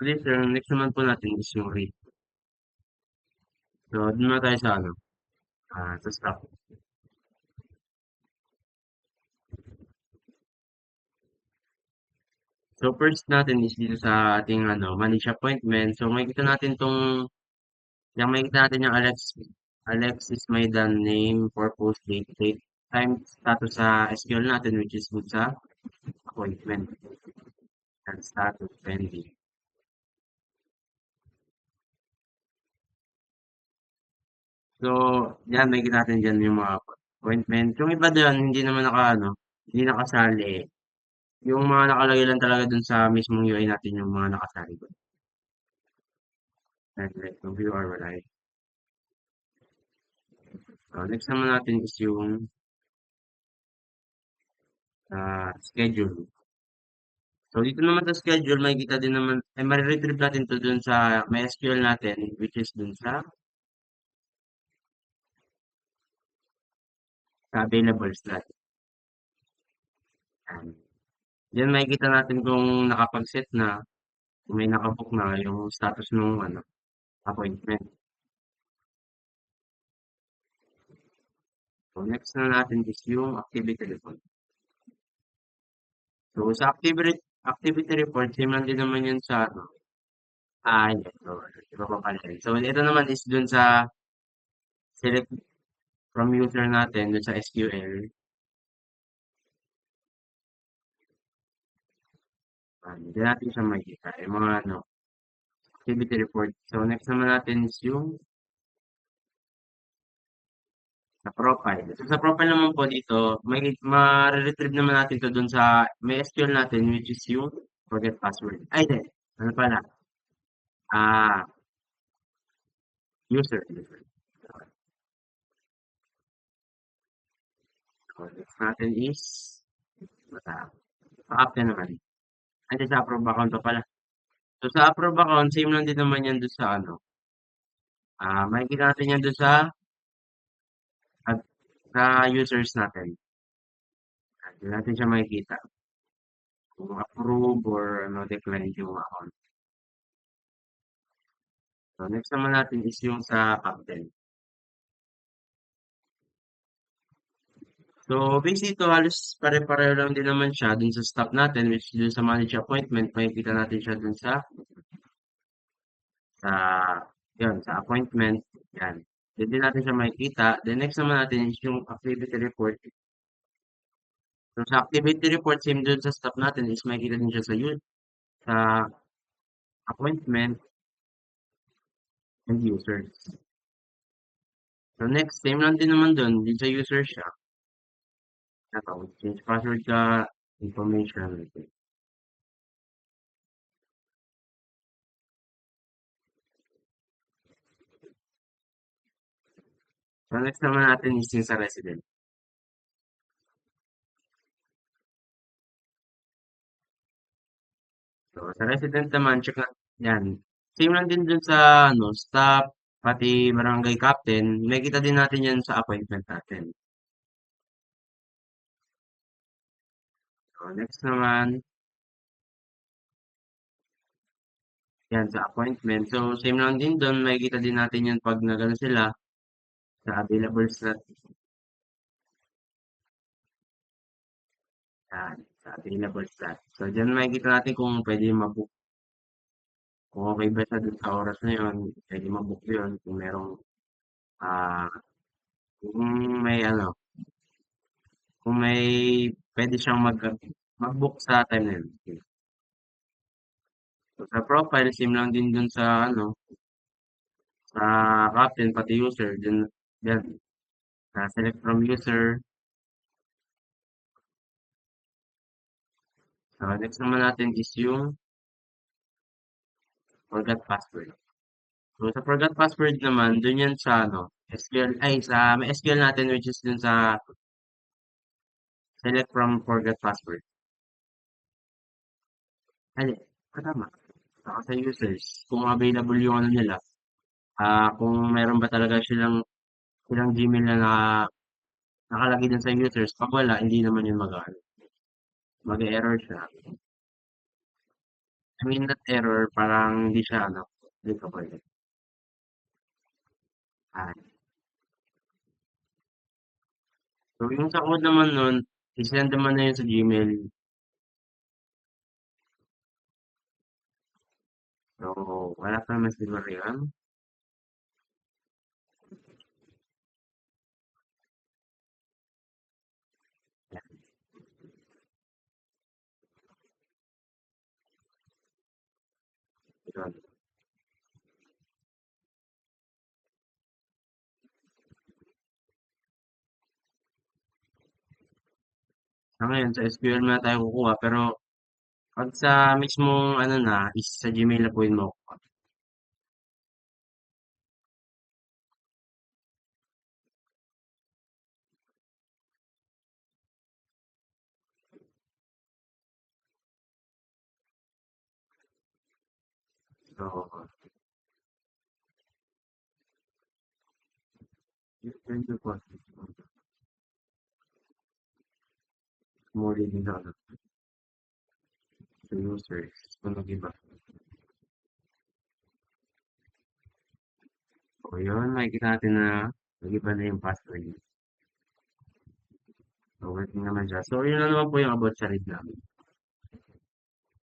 Ulit, yung next naman po natin is yung rate. So, dun na tayo sa ano, sa stock. So, first natin is dito sa ating ano, manage appointment. So, makikita natin makikita natin yung Alexis Maidan name, purpose, date, time, status sa SQL natin, which is dun sa appointment and status pending. So, yan, makikita natin dyan yung mga appointment. Yung iba dyan, hindi naman hindi nakasali. Yung mga nakalagay lang talaga dun sa mismong UI natin yung mga nakasali dun. Like, view or wala. So, next naman natin is yung schedule. So, dito naman sa schedule, makikita din naman, ay mariretrieve natin to dun sa may SQL natin, which is dun sa available slot. Yan. Diyan makikita natin kung nakapag-set na, kung may nakabook na yung status ng ano, appointment. So, next na natin is yung activity report. So, sa activity report, same lang din naman yun sa ano. Yes. So, iba pa pala rin. So, ito naman is dun sa select from user natin, dun sa SQL. Hindi natin siya makikita. Yung mga ano, activity report. So, next naman natin is yung sa profile. So, sa profile naman po dito, ma-retrieve naman natin to dun sa may SQL natin, which is yung forget password. Ay, hindi. Ano pala? Ah, user. So, next natin is, sa app na naman. Ay, sa approve account pa pala. So, sa approve account, same lang din naman yan doon sa ano. Makikita natin yan doon at, sa users natin. Doon natin siya makikita. Kung approve or ano, decline yung account. So, next naman natin is yung sa captain. So, basically ito, halos pare-pareho lang din naman siya dun sa stop natin, which dun sa manage appointment, makikita natin siya dun sa, yun, sa appointment. Yan. Then, din natin siya makikita. The next naman natin is yung activity report. So, sa activity report, same dun sa stop natin is makikita din siya sa appointment and users. So, next, same lang din naman dun, din sa user siya. Ito, change password ka, information. So, next naman natin is yung sa resident. So, sa resident naman, check na, yan. Same lang din dun sa, ano, staff, pati barangay captain, makikita din natin yan sa appointment natin. So, next naman, yan, sa appointment. So, same lang din dun, makikita din natin yan pag nagano sila sa available slot. Yan, sa available slot. So, dyan makikita natin kung pwede mabook. Kung okay ba siya dun sa oras na yun, pwede mabook yun. Ah, kung may ano, kung may pwede siyang mag-book sa time na yun. Okay. So, sa profile, same lang din dun sa ano, sa captain, pati user. Dyan, select from user. So, next naman natin is yung forgot password. So, sa forgot password naman, dun yan sa ano, SQL, ay, sa may SQL natin, which is dun sa select from forgot password. Ay, tama. Saka sa users, kung available yung ano nila, kung meron ba talaga silang Gmail na nakalagay dun sa users, pag wala, hindi naman yun mag-error siya. I mean, that error, parang hindi siya, ano, clickable. Ah, so, yung sa code naman nun, isend naman na yun sa Gmail. So, wala pa naman siguro yun. Yun. Sa ngayon, sa SQL na tayo kukuha, pero pag sa mismong, ano na, is sa Gmail na po yun mo. So, yun yung po. More din sa, ano, sa users. Kung nag-iba. So, yun, makikita natin na nag-iba na yung password. So, working naman siya. So, yun lang naman po yung about sa read namin.